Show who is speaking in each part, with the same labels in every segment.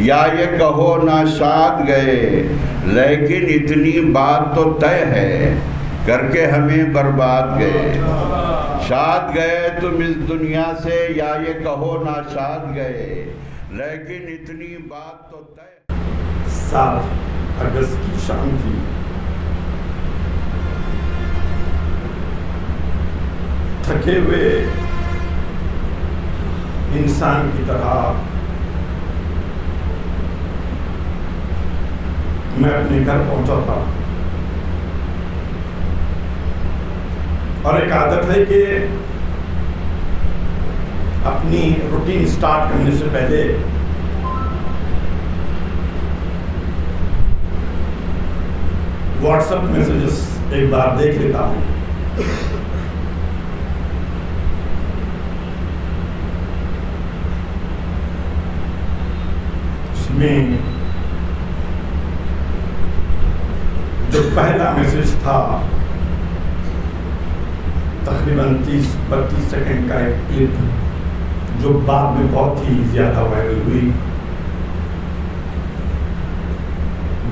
Speaker 1: یا یہ کہو ناشاد گئے لیکن اتنی بات تو طے ہے کر کے ہمیں برباد گئے. شاد گئے تم اس دنیا سے یا یہ کہو ناشاد گئے لیکن اتنی بات تو طے.
Speaker 2: 7 اگست کی شام تھی. تھکے ہوئے انسان کی طرح میں اپنے گھر پہنچا تھا اور ایک عادت ہے کہ اپنی روٹین سٹارٹ کرنے سے پہلے واٹس ایپ میسیجز ایک بار دیکھ لیتا ہوں. اس میں جو پہلا میسیج تھا تقریباً 30-32 سیکنڈ کا ایک کلپ جو بعد میں بہت ہی زیادہ وائرل ہوئی.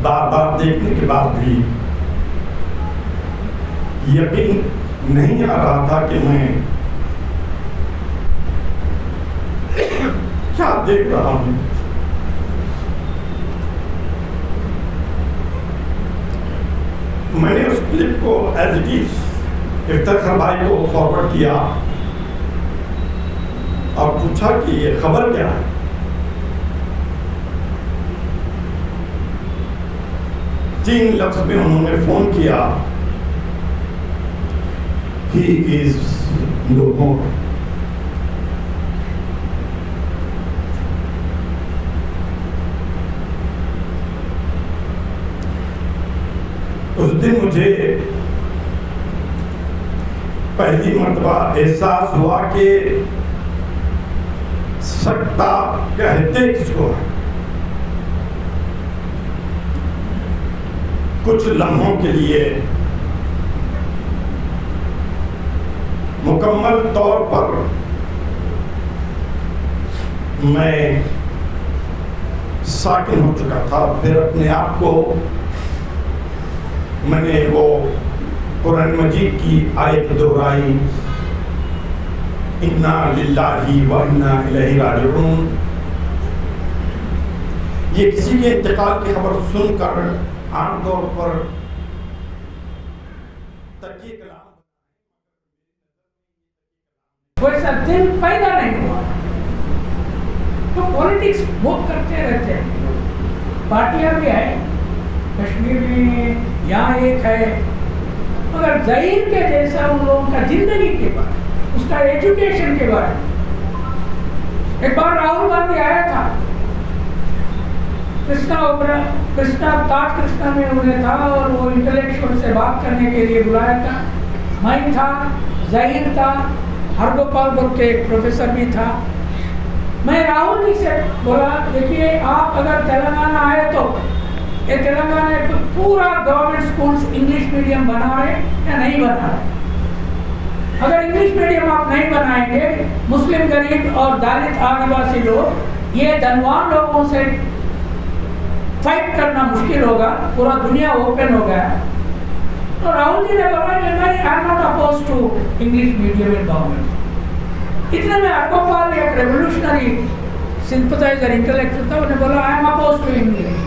Speaker 2: بار بار دیکھنے کے بعد بھی یقین نہیں آ رہا تھا کہ میں کیا دیکھ رہا ہوں. میں نے اس کلپ کو ایز اٹ از افتخار بھائی کو فارورڈ کیا اور پوچھا کہ یہ خبر کیا ہے. 3 لفظ میں انہوں نے فون کیا, he is no more. اس دن مجھے پہلی مرتبہ احساس ہوا کہ سکتا کہتے کس کو ہے. کچھ لمحوں کے لیے مکمل طور پر میں ساکن ہو چکا تھا. پھر اپنے آپ کو میں نے وہ قرآن مجید کی آیت دہرائی, انا للہ و انا الیہ راجعون. یہ کسی کے انتقال کی خبر سن کر عام طور پر تکیہ کلام
Speaker 3: ویسا دل پیدا نہیں ہوا. تو پولیٹکس موو کرتے رہتے ہیں. پارٹیاں بھی ہیں کشمیر میں, یہاں ایک ہے, مگر ظہیر کے جیسا ان لوگوں کا زندگی کے بارے, اس کا ایجوکیشن کے بارے. ایک بار راہل گاندھی آیا تھا کرشنا تاج کرشنا میں انہیں تھا اور وہ انٹلیکچوئل سے بات کرنے کے لیے بلایا تھا. میں تھا, ظہیر تھا, ہرگوپال بک کے ایک پروفیسر بھی تھا. میں راہل جی سے بولا دیکھیے آپ اگر تلنگانہ آئے تو یہ تلنگانہ پورا گورنمنٹ سکولز انگلش میڈیم بنا رہے یا نہیں بنا رہے. اگر انگلش میڈیم آپ نہیں بنائیں گے, مسلم غریب اور دلت آدیواسی لوگ یہ دھنوان لوگوں سے فائٹ کرنا مشکل ہوگا. پورا دنیا اوپن ہو گیا. تو راہل جی نے بولا کہ میں I am not oppose to English medium in government. اتنے میں ہرگوپال ایک ریولوشنری سمپتھائزر انٹلیکچوئل تھا, انہیں بولا I am oppose to English.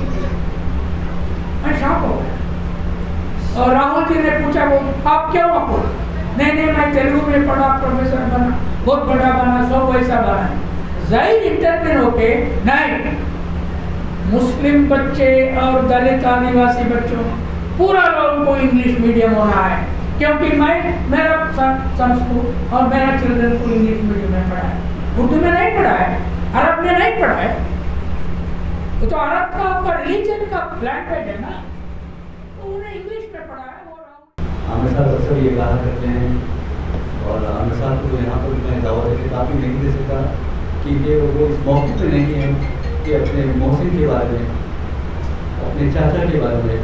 Speaker 3: میں شاک ہو گیا. اور راہل جی نے پوچھا وہ آپ کیوں اپوز؟ نہیں میں تیلگو میں پڑھا, پروفیسر بنا, بہت بڑا بنا, سب ویسا بنا. ظاہر انٹرپین ہو کے نہیں, مسلم بچے اور دلت آدیواسی بچوں پورا لوگوں کو انگلش میڈیم ہونا ہے, کیونکہ میرا سنس کو اور میرا چلڈرن کو انگلش میڈیم میں پڑھا ہے, اردو میں نہیں پڑھا ہے, عرب میں نہیں پڑھا ہے. وہ تو عرب کا آپ کا ریلیجن کا لینگویج ہے نا, تو انہیں انگلش میں پڑھا ہے.
Speaker 4: عامر صاحب اکثر یہ کہا کرتے ہیں, اور عامر صاحب کو یہاں پر میں دعوت کتابی نہیں دے سکتا کیونکہ وہ اس موقع پہ نہیں ہے کہ اپنے محسن کے بارے میں, اپنے چاچا کے بارے میں,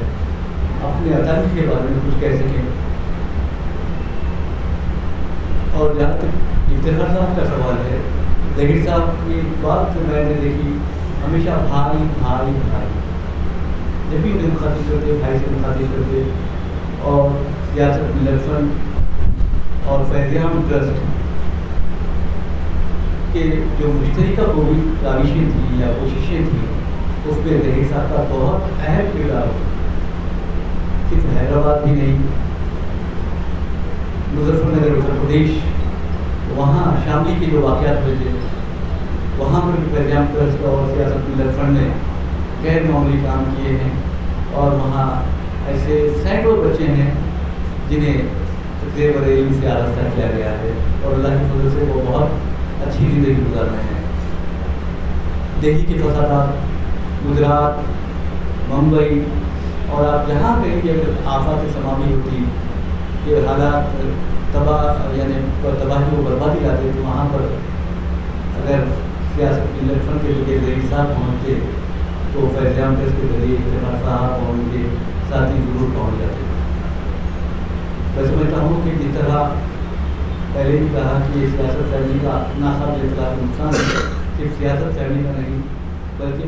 Speaker 4: اپنے عطائی کے بارے میں کچھ کہہ سکیں. اور جہاں تک افتخار صاحب کا سوال ہے, ظہیر صاحب کی بات میں نے دیکھی ہمیشہ بھائی بھائی بھائی، جب بھی انہیں مخاطب کرتے بھائی سے مخاطب کرتے. اور سیاست ملت فنڈ اور فیض عام ٹرسٹ کہ جو مشترکہ کاوشیں تھیں یا کوششیں تھیں، اس میں ظہیر صاحب کا بہت اہم کردار ہو. صرف حیدرآباد ہی نہیں، مظفر نگر اتر پردیش، وہاں شاملی کے جو واقعات ہوئے تھے وہاں پر بھی فیض عام ٹرسٹ اور سیاست ملت فنڈ نے غیر معمولی کام کیے ہیں. اور وہاں ایسے سینکڑوں بچے ہیں جنہیں زیور علم سے آراستہ کیا گیا ہے اور اللہ کے فضل سے وہ بہت اچھی زندگی گزار رہے ہیں. دہلی کے فسادات، گجرات، ممبئی اور آپ جہاں کہیں گے اگر آفات سمامی ہوتی کہ حالات یعنی تباہی و بربادی لاتے تو وہاں پر اگر سیاست ملت فنڈ کے ذریعے ظہیر صاحب پہنچتے تو فیض عام ٹرسٹ کے ذریعے افتخار صاحب اور ان کے ساتھی ضرور پہنچ جاتے. میں سمجھتا ہوں کہ جس طرح پہلے بھی کہا کہ سیاست سیمی کا ناقابل اطلاق نقصان صرف سیاست سیمی کا نہیں بلکہ